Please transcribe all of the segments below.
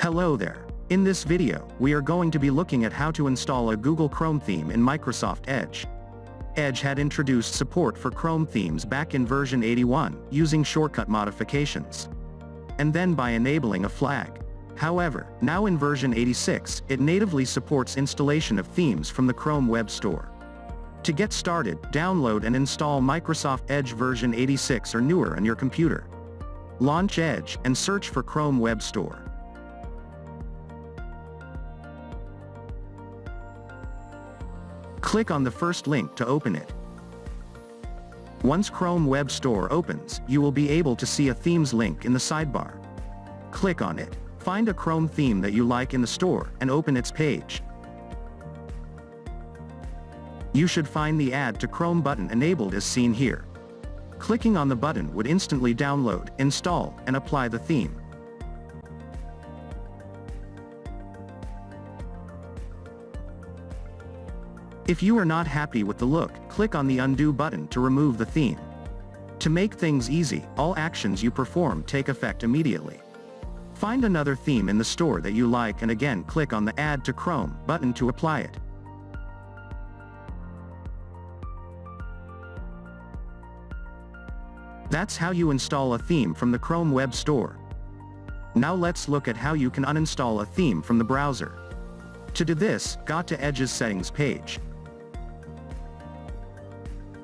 Hello there. In this video, we are going to be looking at how to install a Google Chrome theme in Microsoft Edge. Edge had introduced support for Chrome themes back in version 81, using shortcut modifications. And then by enabling a flag. However, now in version 86, it natively supports installation of themes from the Chrome Web Store. To get started, download and install Microsoft Edge version 86 or newer on your computer. Launch Edge, and search for Chrome Web Store. Click on the first link to open it. Once Chrome Web Store opens, you will be able to see a Themes link in the sidebar. Click on it. Find a Chrome theme that you like in the store, and open its page. You should find the Add to Chrome button enabled as seen here. Clicking on the button would instantly download, install, and apply the theme. If you are not happy with the look, click on the Undo button to remove the theme. To make things easy, all actions you perform take effect immediately. Find another theme in the store that you like and again click on the Add to Chrome button to apply it. That's how you install a theme from the Chrome Web Store. Now let's look at how you can uninstall a theme from the browser. To do this, go to Edge's Settings page.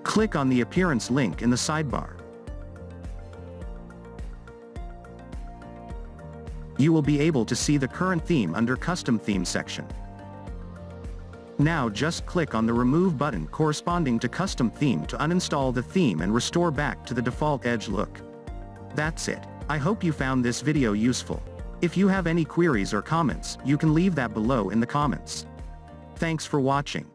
Click on the Appearance link in the sidebar. You will be able to see the current theme under Custom Theme section. Now just click on the Remove button corresponding to Custom Theme to uninstall the theme and restore back to the default Edge look. That's it. I hope you found this video useful. If you have any queries or comments, you can leave that below in the comments. Thanks for watching.